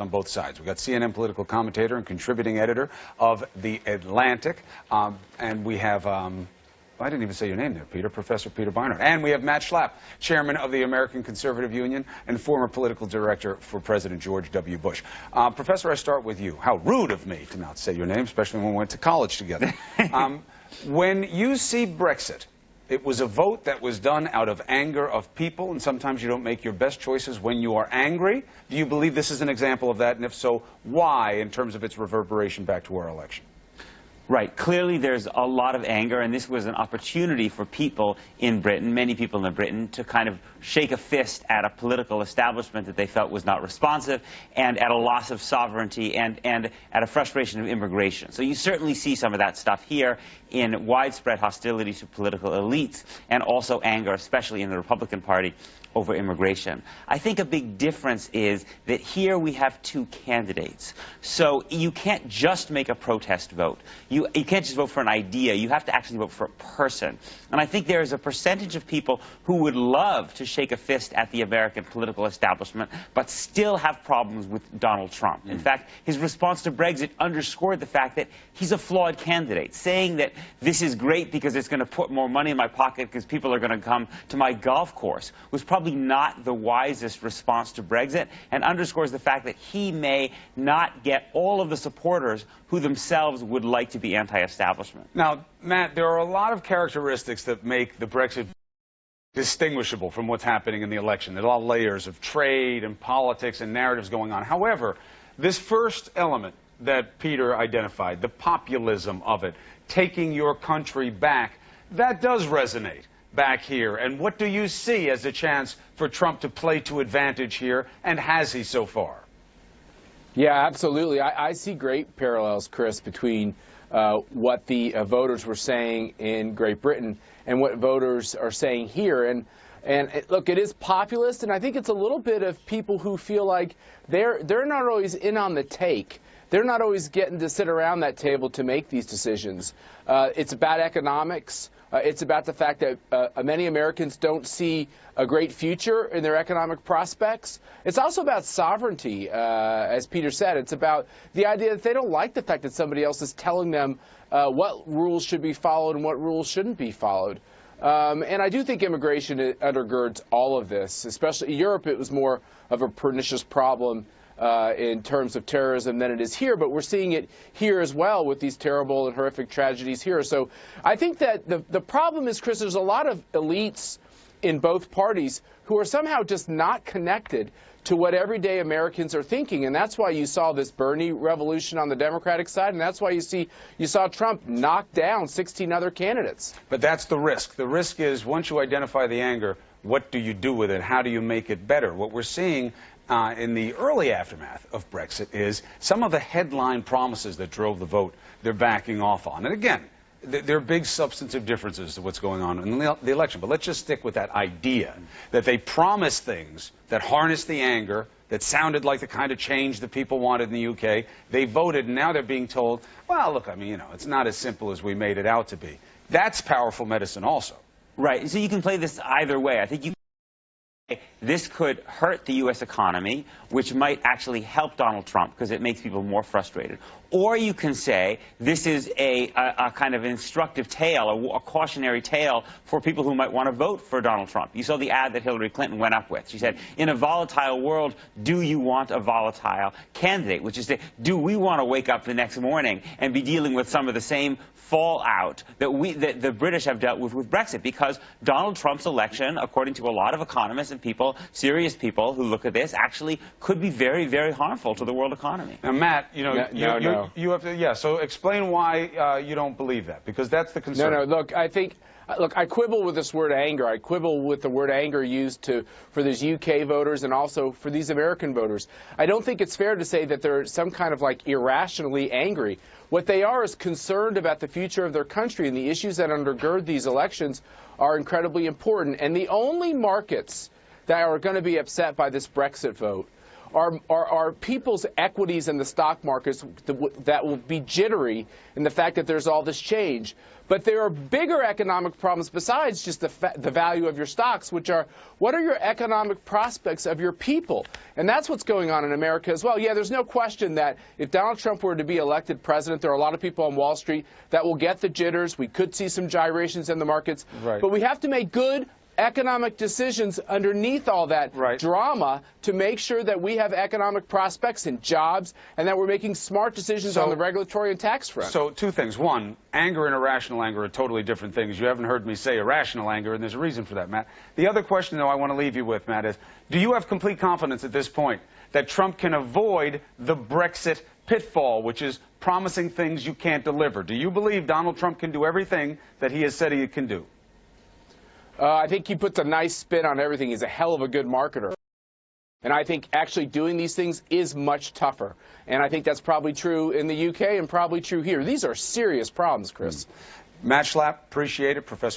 on both sides. We've got CNN political commentator and contributing editor of The Atlantic. And we have, I didn't even say your name there, Peter, Professor Peter Beinart. And we have Matt Schlapp, chairman of the American Conservative Union and former political director for President George W. Bush. Professor, I start with you. How rude of me to not say your name, especially when we went to college together. When you see Brexit, it was a vote that was done out of anger of people, and sometimes you don't make your best choices when you are angry. Do you believe this is an example of that? And if so, why, in terms of its reverberation back to our election? Right. Clearly, there's a lot of anger, and this was an opportunity for people in Britain, many people in Britain, to kind of shake a fist at a political establishment that they felt was not responsive, and at a loss of sovereignty, and at a frustration of immigration. So you certainly see some of that stuff here in widespread hostility to political elites, and also anger, especially in the Republican Party, over immigration. I think a big difference is that here we have two candidates. So you can't just make a protest vote. You can't just vote for an idea. You have to actually vote for a person. And I think there is a percentage of people who would love to shake a fist at the American political establishment, but still have problems with Donald Trump. In fact, his response to Brexit underscored the fact that he's a flawed candidate. Saying that this is great because it's going to put more money in my pocket because people are going to come to my golf course was probably not the wisest response to Brexit, and underscores the fact that he may not get all of the supporters who themselves would like to be anti-establishment. Now, Matt, there are a lot of characteristics that make the Brexit distinguishable from what's happening in the election. There are a lot of layers of trade and politics and narratives going on. However, this first element that Peter identified, the populism of it, taking your country back, that does resonate back here. And what do you see as a chance for Trump to play to advantage here, and has he so far? Yeah, absolutely. I see great parallels, Chris, between what the voters were saying in Great Britain and what voters are saying here. And look, it is populist, and I think it's a little bit of people who feel like they're not always in on the take. They're not always getting to sit around that table to make these decisions. It's about economics. It's about the fact that many Americans don't see a great future in their economic prospects. It's also about sovereignty, as Peter said. It's about the idea that they don't like the fact that somebody else is telling them what rules should be followed and what rules shouldn't be followed. And I do think immigration undergirds all of this. Especially in Europe, it was more of a pernicious problem in terms of terrorism than it is here, but we're seeing it here as well with these terrible and horrific tragedies here. So I think that the problem is, Chris, there's a lot of elites in both parties who are somehow just not connected to what everyday Americans are thinking, and that's why you saw this Bernie revolution on the Democratic side, and that's why you saw Trump knock down 16 other candidates. But that's the risk. The risk is, once you identify the anger, what do you do with it? How do you make it better? What we're seeing in the early aftermath of Brexit is some of the headline promises that drove the vote they're backing off on. And again, there are big substantive differences to what's going on in the election. But let's just stick with that idea that they promised things that harnessed the anger, that sounded like the kind of change that people wanted in the UK. They voted, and now they're being told, well, look, I mean, you know, it's not as simple as we made it out to be. That's powerful medicine also. Right. So you can play this either way. I think this could hurt the U.S. economy, which might actually help Donald Trump because it makes people more frustrated. Or you can say this is a kind of instructive tale, a cautionary tale for people who might want to vote for Donald Trump. You saw the ad that Hillary Clinton went up with. She said, in a volatile world, do you want a volatile candidate? Which is, do we want to wake up the next morning and be dealing with some of the same fallout that the British have dealt with Brexit? Because Donald Trump's election, according to a lot of economists and people, serious people who look at this, actually could be very, very harmful to the world economy. Now, Matt, you know, you have to, so explain why you don't believe that, because that's the concern. No, look, I quibble with this word anger. I quibble with the word anger used for these UK voters and also for these American voters. I don't think it's fair to say that they're some kind of like irrationally angry. What they are is concerned about the future of their country, and the issues that undergird these elections are incredibly important. And the only markets that are going to be upset by this Brexit vote are people's equities in the stock markets that will be jittery in the fact that there's all this change. But there are bigger economic problems besides just the value of your stocks, which are, what are your economic prospects of your people? And that's what's going on in America as well. Yeah, there's no question that if Donald Trump were to be elected president, there are a lot of people on Wall Street that will get the jitters. We could see some gyrations in the markets. Right. But we have to make good economic decisions underneath all that drama to make sure that we have economic prospects and jobs and that we're making smart decisions on the regulatory and tax front. So two things. One, anger and irrational anger are totally different things. You haven't heard me say irrational anger, and there's a reason for that, Matt. The other question, though, I want to leave you with, Matt, is do you have complete confidence at this point that Trump can avoid the Brexit pitfall, which is promising things you can't deliver? Do you believe Donald Trump can do everything that he has said he can do? I think he puts a nice spin on everything. He's a hell of a good marketer. And I think actually doing these things is much tougher. And I think that's probably true in the UK and probably true here. These are serious problems, Chris. Matt Schlapp, appreciate it. Professor